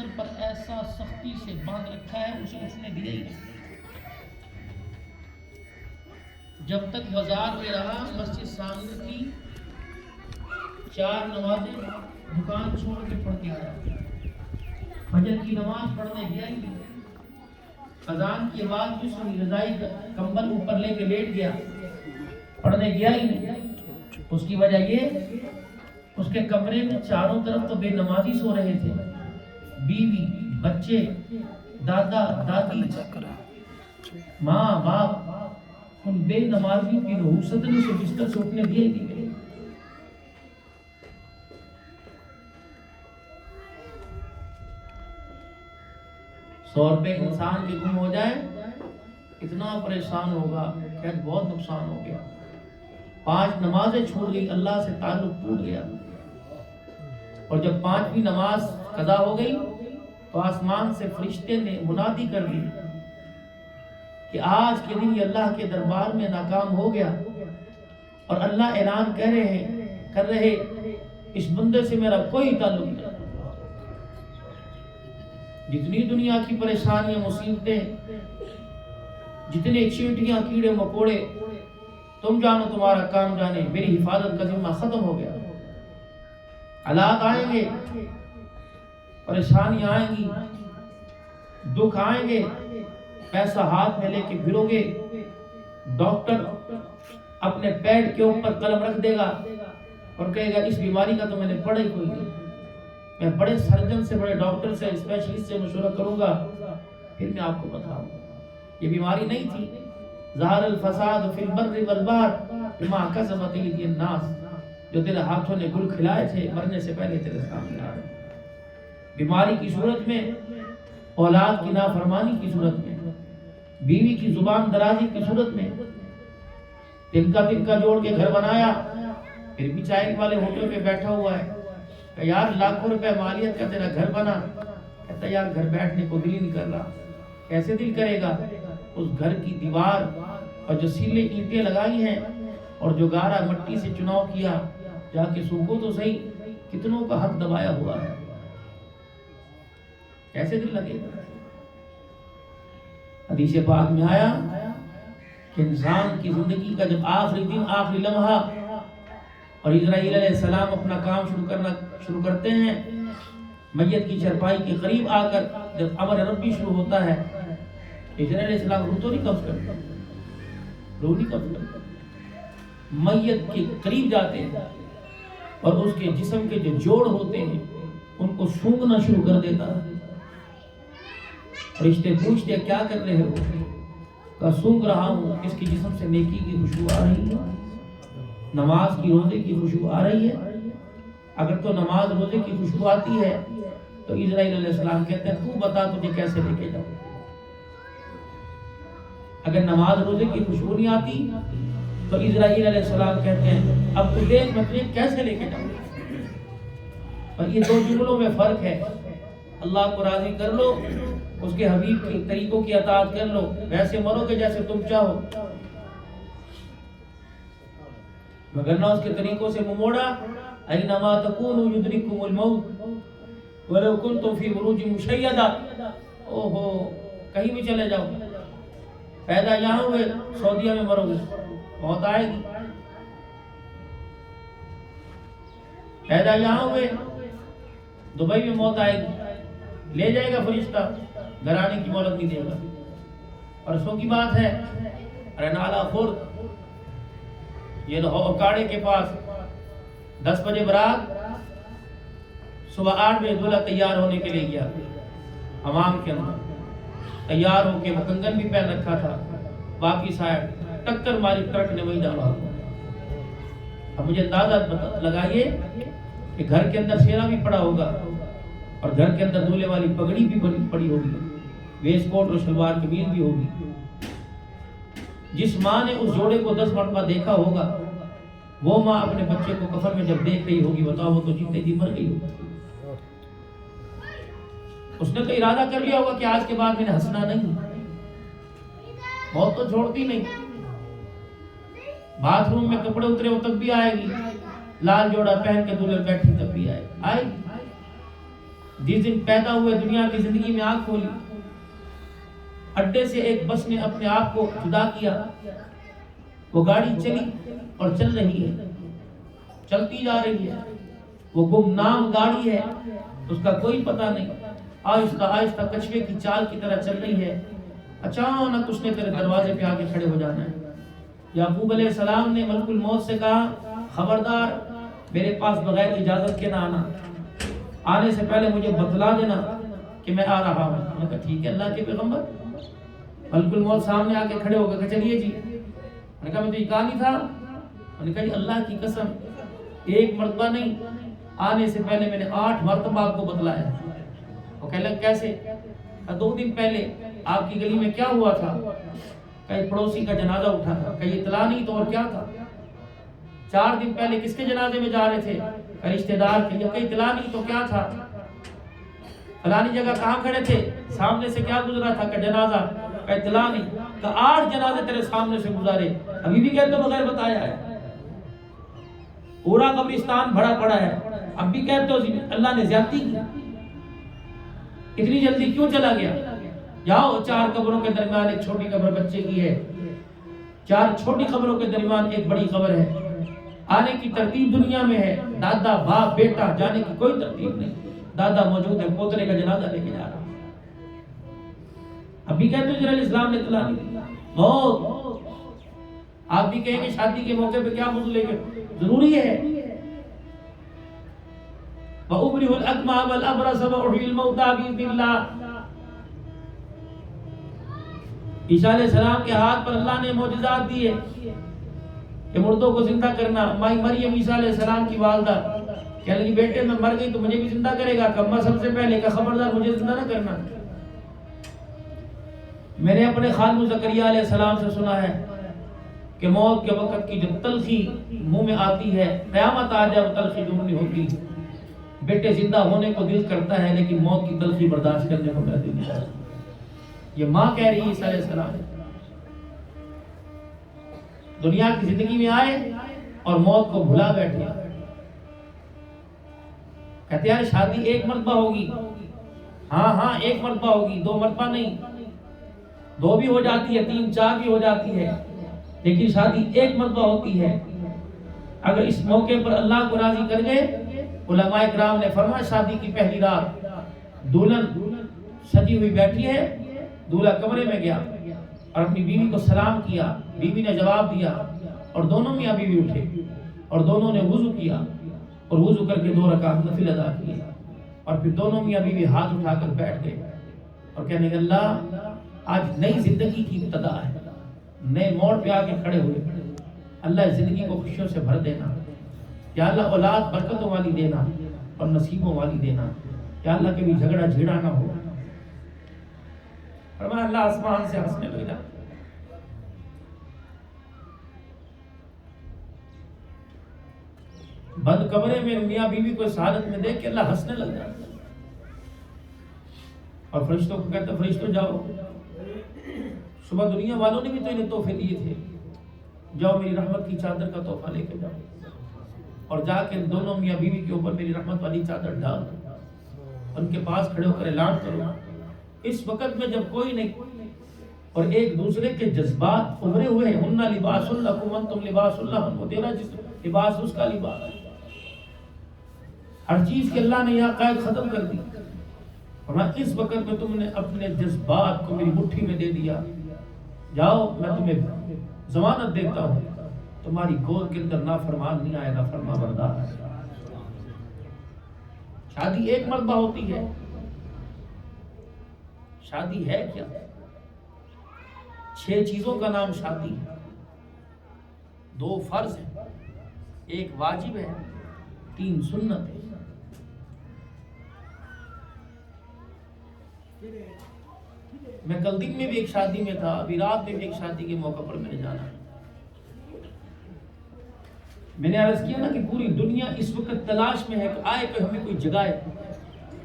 بستر پر ایسا سختی سے باندھ رکھا ہے اسے اٹھنے دیا ہی نہیں۔ جب تک بازار میں رہا مسجد سامنے تھی، 4 نمازیں دکان چھوڑ کے پڑھ کے آیا، فجر کی نماز پڑھنے گیا ہی نہیں۔ اذان کے بعد بھی سنی رضائی کمبل اوپر لے کے لیٹ گیا، پڑھنے گیا ہی نہیں۔ اس کی وجہ یہ اس کے کمرے میں چاروں طرف تو بے نمازی سو رہے تھے، بیوی، بچے، دادا، دادی، ماں، باپ، ان بے نمازیوں کی نحوست نے اسے بستر سے اٹھنے دیا ہی نہیں۔ 100 روپے انسان کے گم ہو جائے اتنا پریشان ہوگا کہ بہت نقصان ہو گیا۔ 5 نمازیں چھوڑ گئی، اللہ سے تعلق ٹوٹ گیا۔ اور جب 5ویں نماز قضا ہو گئی تو آسمان سے فرشتے نے منادی کر دی کہ آج کے دن یہ اللہ کے دربار میں ناکام ہو گیا، اور اللہ اعلان کر رہے اس بندے سے میرا کوئی تعلق نہیں۔ جتنی دنیا کی پریشانیاں، مصیبتیں، جتنے چیونٹیاں، کیڑے مکوڑے، تم جانو تمہارا کام جانے، میری حفاظت کا ذمہ ختم ہو گیا۔ حالات آئیں گے، پریشانیاں آئیں گی، دکھ آئیں گے، پیسہ ہاتھ میں لے کے پھرو گے، ڈاکٹر اپنے پیٹ کے اوپر قلم رکھ دے گا اور کہے گا اس بیماری کا تو میں نے پڑھا ہی کوئی نہیں، میں بڑے سرجن سے، بڑے ڈاکٹر سے، اسپیشلسٹ سے مشورہ کروں گا پھر میں آپ کو بتاؤں گا۔ یہ بیماری نہیں تھی، ظہر الفساد فی البر والبحر بما کسبت ایدی الناس، جو تیرے ہاتھوں نے گل کھلائے تھے مرنے سے پہلے تیرے سامنے آ رہے۔ بیماری کی صورت میں، اولاد کی نافرمانی کی صورت میں، بیوی کی زبان درازی کی صورت میں، تنکا جوڑ کے گھر بنایا، پھر بھی چائے والے ہوٹل پہ بیٹھا ہوا ہے کہ یار لاکھوں روپے مالیت کا تیرا گھر بنا، کہتا یار گھر بیٹھنے کو دل ہی نہیں کر رہا۔ کیسے دل کرے گا؟ اس گھر کی دیوار اور جو سیلے اینٹیں لگائی ہیں اور جو گارا مٹی سے چناؤ کیا، جا کے سوکھو تو صحیح، کتنوں کا حق دبایا ہوا ہے، کیسے دل لگے گا؟ حدیث پاک میں آیا کہ انسان کی زندگی کا جب آخری دن، آخری لمحہ، اور اسرائیل علیہ السلام اپنا کام شروع کرتے ہیں، میت کی چرپائی کے قریب آ کر جب امر ربی شروع ہوتا ہے، اسرائیل علیہ السلام روح تو نہیں قبض کرتے، روح نہیں قبض کرتے، میت کے قریب جاتے ہیں اور اس کے جسم کے جو جوڑ ہوتے ہیں ان کو سونگنا شروع کر دیتا ہے۔ فرشتے پوچھتے کیا کر رہے ہو؟ کہا سونگ رہا ہوں، اس کی جسم سے نیکی کی خوشبو آ رہی ہے، نماز کی، روزے کی خوشبو آ رہی ہے۔ اگر تو نماز روزے کی خوشبو آتی ہے تو اسرائیل علیہ السلام کہتے ہیں تو بتا تجھے کیسے لے کے جاؤں۔ اگر نماز روزے کی خوشبو نہیں آتی تو اسرائیل علیہ السلام کہتے ہیں اب تو دیکھ میں تجھے کیسے لے کے جاؤں۔ اور یہ 2 جملوں میں فرق ہے، اللہ کو راضی کر لو، اس کے حبیب کی طریقوں کی اطاعت کر لو، ویسے مرو کہ جیسے تم چاہو، مگر نہ اس کے طریقوں سے موڑا۔ اینما تکونوا یدرککم الموت ولو کنتم فی بروج مشیدہ، اوہو کہیں بھی چلے جاؤ، پیدا یہاں ہوئے سعودیہ میں مرو گے، موت آئے گی، پیدا یہاں ہوئے دبئی میں موت آئے گی، لے جائے گا فرشتہ، گھر آنے کی مہلت نہیں دے گا۔ پرسوں کی بات ہے، رنالہ خورد، یہ اکاڑے کے پاس 10 بجے برات، صبح 8 بجے دولہا تیار ہونے کے لیے گیا، حمام کے اندر تیار ہو کے، وہ کنگن بھی پہن رکھا تھا، واپس آیا، ٹکر ماری ٹرک نے، وہی ڈالا۔ اب مجھے اندازہ لگائیے کہ گھر کے اندر سیرا بھی پڑا ہوگا اور گھر کے اندر دولہے والی پگڑی بھی پڑی ہوگی، ویسٹ کوٹ اور شلوار قمیض بھی ہوگی۔ جس ماں نے اس جوڑے کو 10 مرتبہ دیکھا ہوگا، وہ ماں اپنے بچے کو کفن میں جب دیکھ رہی ہوگی، بتاؤ وہ تو جیتے جی مر گئی ہوگی۔ اس نے تو ارادہ کر لیا ہوگا کہ آج کے بعد میں نے ہنسنا نہیں، موت تو چھوڑتی نہیں، باتھ روم میں کپڑے اترے وہ تب بھی آئے گی، لال جوڑا پہن کے دلہن بیٹھی تب بھی آئے گی، جس دن پیدا ہوئے دنیا کی زندگی میں آنکھ کھولی، اڈے سے ایک بس نے اپنے آپ کو جدا کیا، وہ گاڑی چلی اور چل رہی ہے، چلتی جا رہی ہے، وہ گمنام گاڑی ہے، اس کا کوئی پتہ نہیں، آہستہ آہستہ کچھوے کی چال کی طرح چل رہی ہے، اچانک اس نے تیرے دروازے پہ آ کے کھڑے ہو جانا ہے۔ یعقوب علیہ السلام نے ملک الموت سے کہا خبردار میرے پاس بغیر اجازت کے نہ آنا، آنے سے پہلے مجھے بتلا دینا کہ میں آ رہا ہوں۔ میں نے کہا ٹھیک ہے اللہ کے پیغمبر۔ ملک الموت سامنے آ کے کھڑے ہو گئے کہ چلیے جی۔ میں نے کہا میں تو یہ کہا نہیں تھا۔ میں نے کہا جی اللہ کی قسم ایک مرتبہ نہیں، آنے سے پہلے میں نے 8 مرتبہ آپ کو بتلایا۔ وہ کہنے لگا کیسے؟ 2 دن پہلے آپ کی گلی میں کیا ہوا تھا؟ کہیں پڑوسی کا جنازہ اٹھا تھا، کہیں اطلاع نہیں تو اور کیا تھا؟ 4 دن پہلے کس کے جنازے میں جا رہے تھے؟ رشتہ دار کے، کہیں اطلاع نہیں تو کیا تھا؟ فلانی جگہ کہاں کھڑے تھے؟ سامنے سے کیا گزرا تھا؟ کہ جنازہ، کہ اطلاع نہیں، کہ 8 جنازے تیرے سامنے سے گزارے، ابھی بھی کہتے ہو بغیر بتایا ہے، پورا قبرستان بھرا پڑا ہے، اب بھی کہتے ہو اللہ نے زیادتی کی، اتنی جلدی کیوں چلا گیا؟ جاؤ 4 قبروں کے درمیان ایک چھوٹی قبر بچے کی ہے، 4 چھوٹی قبروں کے درمیان ایک بڑی قبر ہے، آنے کی ترتیب دنیا میں ہے، دادا باپ بیٹا، جانے کی کوئی ترتیب نہیں، دادا موجود ہے، پوترے کا جنازہ لے کے جا رہا، اب بھی کہتے ہو جرائیل اسلام نے اطلاع نہیں دی، موت۔ آپ بھی کہیں گے شادی کے موقع پہ کیا مجھ لے کے ضروری ہے، وَأُبْرِئُ الْأَكْمَحَ وَالْأَبْرَصَ وَأُحْيِي الْمَوْتَىٰ بِإِذْنِ اللَّهِ۔ عیسیٰ علیہ السلام کے ہاتھ پر اللہ نے معجزات دیے کہ مردوں کو زندہ کرنا۔ مائی مریم عیسیٰ علیہ السلام کی والدہ کہنے لگی بیٹے میں مر گئی تو مجھے بھی زندہ کرے گا؟ کہا سب سے پہلے کہ خبردار مجھے زندہ نہ کرنا۔ میں نے اپنے خالد زکریا علیہ السلام سے سنا ہے کہ موت کے وقت کی جو تلخی منہ میں آتی ہے، قیامت آ جائے وہ تلخی دور نہیں ہوتی۔ بیٹے زندہ ہونے کو دل کرتا ہے لیکن موت کی تلخی برداشت کرنے کو دل نہیں کرتا۔ یہ ماں کہہ رہی ہے عیسیٰ علیہ السلام دنیا کی زندگی میں آئے اور موت کو بھلا بیٹھے، کہتے ہیں شادی 1 مرتبہ ہوگی، ہاں 1 مرتبہ ہوگی، 2 مرتبہ نہیں، 2 بھی ہو جاتی ہے، 3 4 بھی ہو جاتی ہے، لیکن شادی 1 مرتبہ ہوتی ہے۔ اگر اس موقع پر اللہ کو راضی کر گئے، علماء کرام نے فرمایا شادی کی پہلی رات دلہن سجی ہوئی بیٹھی ہے، دولہا کمرے میں گیا اور اپنی بیوی کو سلام کیا، بیوی نے جواب دیا اور دونوں میاں بیوی اٹھے اور دونوں نے وضو کیا اور وضو کر کے 2 رکعت نفل ادا کیے اور پھر دونوں میاں بیوی ہاتھ اٹھا کر بیٹھ گئے اور کہنے لگے اللہ آج نئی زندگی کی ابتدا ہے، نئے موڑ پہ آ کے کھڑے ہوئے، اللہ زندگی کو خوشیوں سے بھر دینا، یا اللہ اولاد برکتوں والی دینا اور نصیبوں والی دینا، یا اللہ کبھی جھگڑا جھیڑا نہ ہو۔ فرمایا اللہ آسمان سے ہنسنے لگا، بند کمرے میں میاں بیوی کو اس حالت میں دیکھ کے اللہ ہنسنے لگ جاتا اور فرشتوں کو کہتا فرشتوں جاؤ، صبح دنیا والوں نے بھی تو انہیں تحفے دیے تھے، جاؤ میری رحمت کی چادر کا تحفہ لے کے جاؤ اور جا کے دونوں میاں بیوی کے اوپر میری رحمت والی چادر ڈال دو، ان کے پاس کھڑے ہو کر اعلان کرو اس وقت میں جب کوئی نہیں اور ایک دوسرے کے جذبات ابھرے ہوئے ہیں، ہن لباس لکم انتم لباس لہن، وہ تیرا جس لباس اس کا لباس ہے، ہر چیز کے اللہ نے یہاں قید ختم کر دی، اور اس وقت میں تم نے اپنے جذبات کو میری مٹھی میں دے دیا، جاؤ میں تمہیں ضمانت دیتا ہوں تمہاری گود کے اندر نافرمان نہیں آئے گا، فرما بردار ہے۔ شادی 1 مرتبہ ہوتی ہے، شادی ہے کیا؟ 6 چیزوں کا نام شادی ہے، 2 فرض ہیں، 1 واجب ہے، 3 سنت ہے۔ میں کل دن میں بھی ایک شادی میں تھا، ابھی رات میں بھی ایک شادی کے موقع پر میں نے جانا ہے۔ میں نے عرض کیا نا کہ پوری دنیا اس وقت تلاش میں ہے کہ آئے کہ ہمیں کوئی جگائے،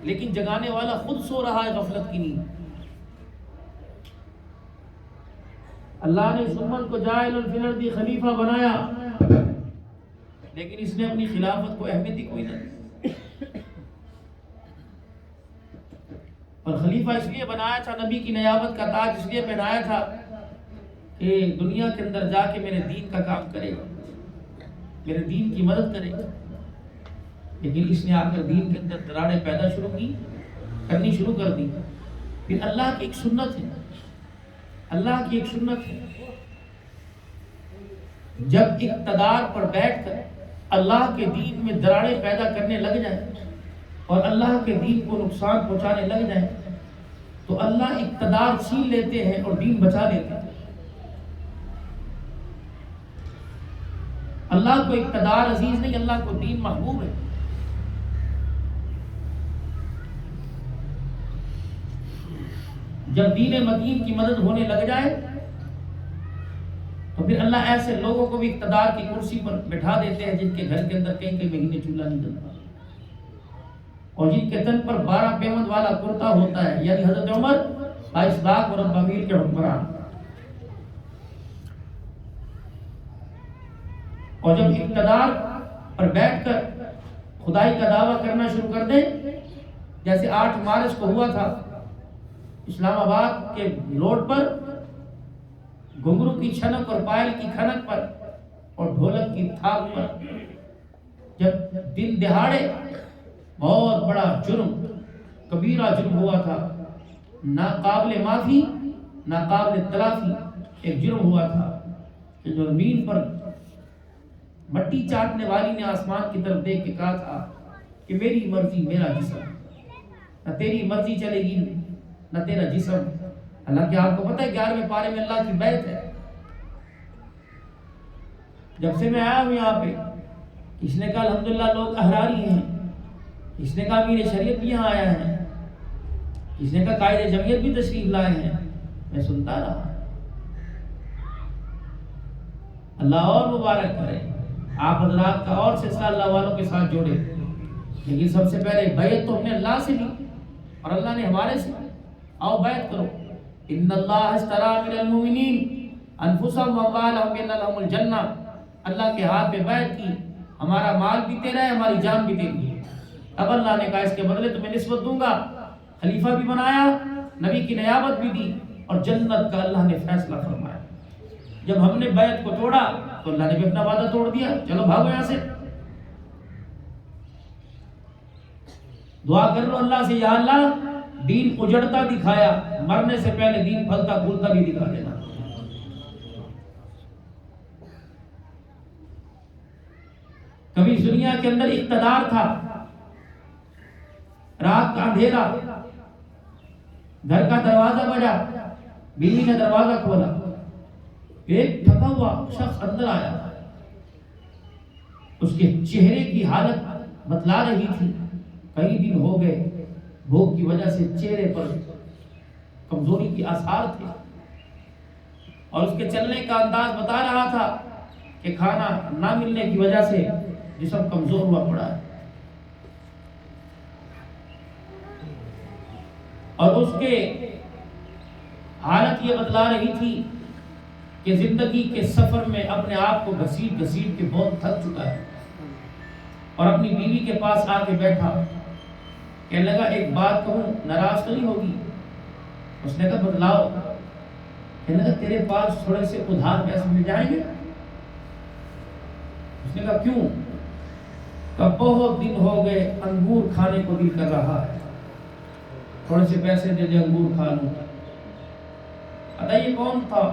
لیکن جگانے والا خود سو رہا ہے غفلت کی نیند۔ اللہ نے اس امت کو جاعل فی الارض خلیفہ بنایا، لیکن اس نے اپنی خلافت کو اہمیت ہی کوئی نہ دی۔ اور خلیفہ اس لیے بنایا تھا، نبی کی نیابت کا تاج اس لیے پہنایا تھا کہ دنیا کے اندر جا کے میرے دین کا کام کرے گا، میرے دین کی مدد کرے گا. لیکن اس نے آ کر دین کے اندر دراڑیں پیدا کرنی شروع کر دی. پھر اللہ کی ایک سنت ہے، اللہ کی ایک سنت ہے، جب اقتدار پر بیٹھ کر اللہ کے دین میں دراڑیں پیدا کرنے لگ جائے اور اللہ کے دین کو نقصان پہنچانے لگ جائے تو اللہ اقتدار چھین لیتے ہیں اور دین بچا لیتے ہیں. اللہ کو اقتدار عزیز نہیں، اللہ کو دین محبوب ہے. جب دین متین کی مدد ہونے لگ جائے تو پھر اللہ ایسے لوگوں کو بھی اقتدار کی کرسی پر بٹھا دیتے ہیں جن کے گھر کے اندر کئی مہینے چولہا نہیں جلتا اور جن کے تن پر 12 پیوند والا کرتا ہوتا ہے، یعنی حضرت عمر 22 لاکھ اور ابو امیر کے حکمران. اور جب اقتدار پر بیٹھ کر خدائی کا دعویٰ کرنا شروع کر دیں، جیسے 8 مارچ کو ہوا تھا اسلام آباد کے روڈ پر، گھنگرو کی چھنک اور پائل کی کھنک پر اور ڈھولک کی تھاپ پر جب دن دہاڑے بہت بڑا جرم، کبیرہ جرم ہوا تھا، ناقابل معافی ناقابل تلافی ایک جرم ہوا تھا کہ جو زمین پر مٹی چاٹنے والی نے آسمان کی طرف دیکھ کے کہا تھا کہ میری مرضی میرا جسم، نہ تیری مرضی چلے گی نہ تیرا جسم. حالانکہ آپ کو پتہ ہے 11ویں پارے میں اللہ کی بیعت ہے. جب سے میں آیا ہوں یہاں پہ کس نے کہا الحمدللہ لوگ احراری ہیں، کس نے کہا امیر شریعت بھی یہاں آیا ہے، کس نے کہا قائد جمعیت بھی تشریف لائے ہیں. میں سنتا رہا. اللہ اور مبارک کرے، آپ حضرات کا اور سلسلہ اللہ والوں کے ساتھ جوڑے. لیکن سب سے پہلے بیعت تو ہم نے اللہ سے لی اور اللہ نے ہمارے سے. آؤ بیعت کرو. ان اللہ اشترى من المؤمنین انفسهم واموالهم بان لهم الجنہ. اللہ کے ہاتھ پہ بیعت کی، ہمارا مال بھی تیرا ہے، ہماری جان بھی تیری ہے. اب اللہ نے کہا اس کے بدلے تمہیں نسبت دوں گا، خلیفہ بھی بنایا، نبی کی نیابت بھی دی اور جنت کا اللہ نے فیصلہ فرمایا. جب ہم نے بیعت کو توڑا تو اللہ نے بھی اپنا وعدہ توڑ دیا. چلو بھاگو یہاں سے. دعا کر لو اللہ سے، یا اللہ دین اجڑتا دکھایا، مرنے سے پہلے دین پھلتا پھولتا بھی دکھا دینا. کبھی دنیا کے اندر اقتدار تھا، رات کا اندھیرا، گھر کا دروازہ بجا، بیوی نے دروازہ کھولا، ایک تھکا ہوا شخص اندر آیا. اس کے چہرے کی حالت بتلا رہی تھی کئی دن ہو گئے، بھوک کی وجہ سے چہرے پر کمزوری کی آثار تھے اور اس کے چلنے کا انداز بتا رہا تھا کہ کھانا نہ ملنے کی وجہ سے جسم کمزور ہوا پڑا ہے. اور اس کے حالت یہ بتلا رہی تھی کہ زندگی کے سفر میں اپنے آپ کو گھسیٹ گھسیٹ کے بہت تھک چکا ہے. اور اپنی بیوی کے پاس آ کے بیٹھا، کہنے لگا ایک بات کہوں، ناراض تو نہیں ہوگی؟ اس نے کہا بتلاؤ. کہنے لگا تیرے پاس تھوڑے سے ادھار پیسے مل جائیں گے؟ اس نے کہا کیوں؟ کہ بہت دن ہو گئے انگور کھانے کو دل کر رہا ہے، تھوڑے سے پیسے دے دے انگور کھا لوں. پتہ یہ کون تھا؟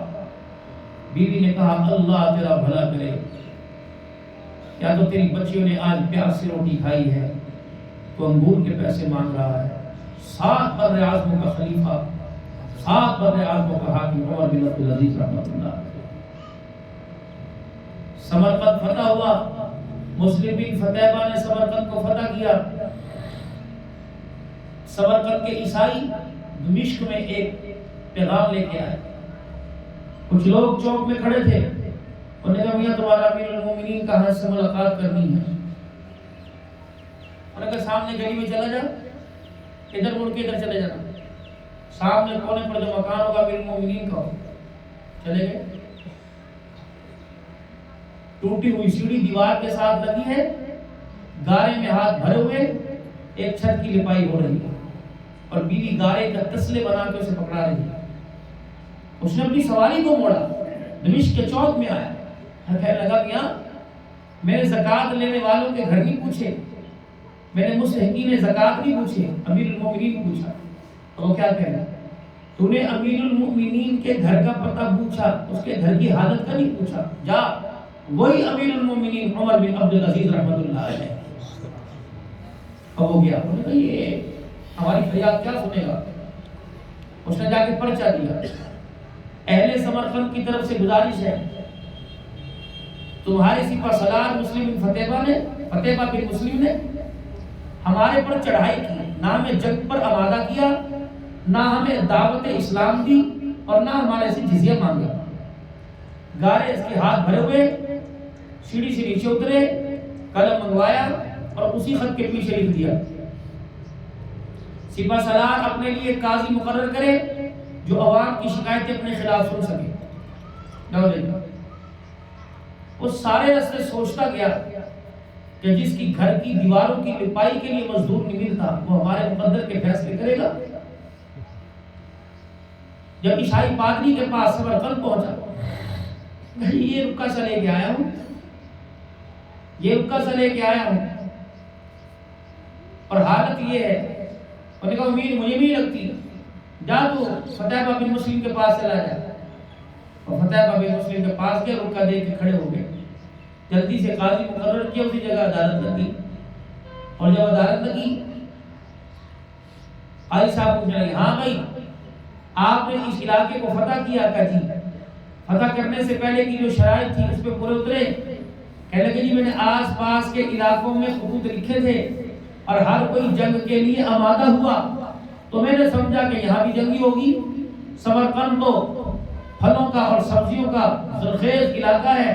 بیوی نے کہا اللہ تیرا بھلا کرے، یا تو تیری بچیوں نے آج پیاس سے روٹی کھائی ہے تو انگور کے پیسے مانگ رہا ہے. 7 بر اعظموں کا خلیفہ، 7 بر اعظموں کا حاکم عمر بن عبدالعزیز رحمۃ اللہ. سمرقند فتح ہوا، مسلم بن فتیبہ نے سمرقند کو فتح کیا. سمرقند کے عیسائی دمشق میں ایک پیغام لے کے آئے. کچھ لوگ چوک میں کھڑے تھے، انہوں نے کہا میاں تمہارا امیر المومنین کہاں سے ملاقات کرنی ہے. انہوں نے کہا سامنے گلی میں چلا جا، ادھر مڑ کے ادھر چلے جانا، سامنے کونے پر جو مکان ہوگا امیر المومنین کا ہو. چلے گئے. ٹوٹی ہوئی سیڑھی دیوار کے ساتھ لگی ہے، گارے میں ہاتھ بھرے ہوئے، ایک چھت کی لپائی ہو رہی ہے اور بیوی گارے کا تسلے بنا کے اسے پکڑا رہی ہے. اس نے اپنی سواری کو موڑا، دمشق کے چوک میں آیا، کہنے لگا میاں میں نے زکوٰۃ لینے والوں کے گھر نہیں پوچھے، میں نے مستحقین زکوٰۃ نہیں پوچھے، امیر المومنین پوچھا. تو وہ کیا کہہ رہا، تو نے امیر المومنین کے گھر کا پتہ پوچھا، اس کے گھر کی حالت کا نہیں پوچھا. جا وہی امیر المومنین عمر بن عبد العزیز رحمۃ اللہ علیہ. اب ہو گیا، انہوں نے کہا یہ ہماری فریاد کیا سنے گا. اس نے جا کے پرچہ دیا. اہل سمرقند کی طرف سے گزارش ہے، تمہارے سپہ سالار مسلم بن فتیبہ بن مسلم نے ہمارے پر چڑھائی کی، نہ ہمیں جنگ پر آمادہ کیا، نہ ہمیں دعوت اسلام دی، اور نہ ہمارے سے جزیہ مانگا. گارے اس کے ہاتھ بھرے ہوئے سیڑھی سے نیچے اترے، قلم منگوایا اور اسی خط کے پیچھے لکھ دیا سپہ سالار اپنے لیے قاضی مقرر کرے جو عوام کی شکایتیں اپنے خلاف سن سکے. وہ سارے راستے سوچتا گیا کہ جس کی گھر کی دیواروں کی لپائی کے لیے مزدور نہیں ملتا وہ ہمارے مقدر کے فیصلے کرے گا. جب عیسائی پادری کے پاس سمرقند پہنچا، یہ رکا سا لے کے آیا ہوں، یہ رکا سا لے کے آیا ہوں، اور حالت یہ ہے. انہوں نے کہا امید مجھے بھی لگتی، جا تو فتیبہ بن مسلم کے پاس چلا جا. اور فتیبہ بن مسلم کے پاس گیا، رکا دے کے کھڑے ہو گئے. جلدی سے قاضی مقرر کیا، اسی جگہ عدالت لگی. اور جب عدالت لگی، قاضی صاحب پوچھنے لگے، ہاں بھائی آپ نے اس علاقے کو فتح کیا کیا؟ جی فتح کرنے سے پہلے کی جو شرائط تھی اس پہ پورے اترے؟ کہنے لگے جی میں نے آس پاس کے علاقوں میں خطوط لکھے تھے اور ہر کوئی جنگ کے لیے آمادہ ہوا تو میں نے سمجھا کہ یہاں بھی جنگی ہوگی. سمرقند تو پھلوں کا اور سبزیوں کا زرخیز علاقہ ہے.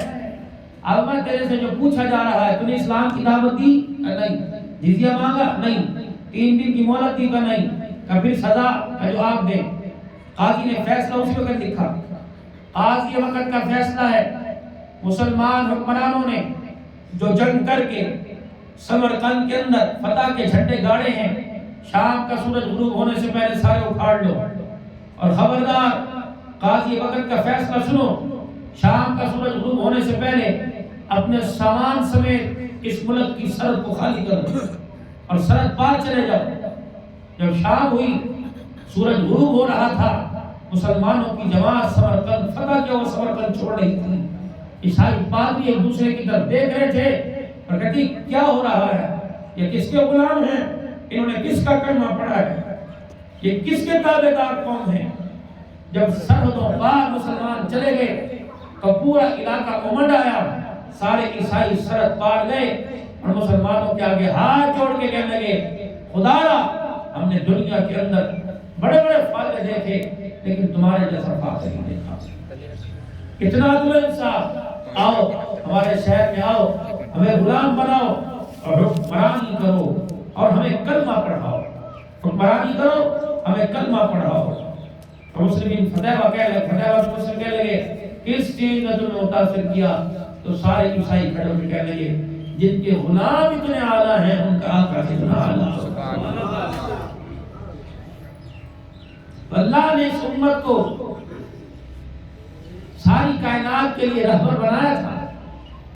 اب میں تیرے سے جو پوچھا جا رہا ہے، تو نے اسلام کی دعوت دی؟ نہیں. جزیہ مانگا؟ نہیں. 3 دن کی مہلت دی؟ نہیں. کہ پھر سزا کا جو آپ دیں. قاضی نے فیصلہ اسی وقت لکھا. آج یہ وقت کا فیصلہ ہے، مسلمان حکمرانوں نے جو جنگ کر کے سمرقند کے اندر فتح کے جھنڈے گاڑے ہیں، شام کا سورج غروب ہونے سے پہلے سارے اکھاڑ لو. اور خبردار قاضی وقت کا فیصلہ سنو، شام کا سورج غروب ہونے سے پہلے اپنے سامان سمیت اس ملک کی سرحد کو خالی کرو اور سرحد پار چلے جاؤ. جب شام ہوئی، سورج غروب ہو رہا تھا، مسلمانوں کی جماعت سمرقند فتح کیا وہ سمرقند چھوڑ رہی تھی. عیسائی پادری ایک دوسرے کی طرف دیکھ رہے تھے اور کہتی کیا ہو رہا ہے؟ یہ کس کے غلام ہیں؟ انہوں نے کس کا کلمہ پڑھا ہے؟ یہ کس کے تابع دار قوم ہیں؟ جب سرحدوں پار مسلمان چلے گئے تو پورا علاقہ امنڈ آیا. سارے عیسائی سرحد پار گئے اور مسلمانوں کے آگے ہاتھ جوڑ کے کہنے لگے، خدایا ہم نے دنیا کے اندر بڑے بڑے فاتح دیکھے لیکن تمہارے جیسا فاتح نہیں دیکھا. اتنا عدل انصاف، آؤ ہمارے شہر میں آؤ، ہمیں غلام بناؤ اور حکمرانی کرو اور ہمیں کلمہ پڑھاؤ. حکمرانی کرو، ہمیں کلمہ پڑھاؤ. اور مسلم بن فتیبہ کہنے لگے کس چیز نے تمہیں متاثر کیا؟ تو سارے عیسائی کھڑے ہو کے کہنے لگے جن کے غلام اتنے اعلیٰ ہیں ان کا آقا اتنا اعلیٰ. اللہ نے اس امت کو ساری کائنات کے لیے رہبر بنایا تھا.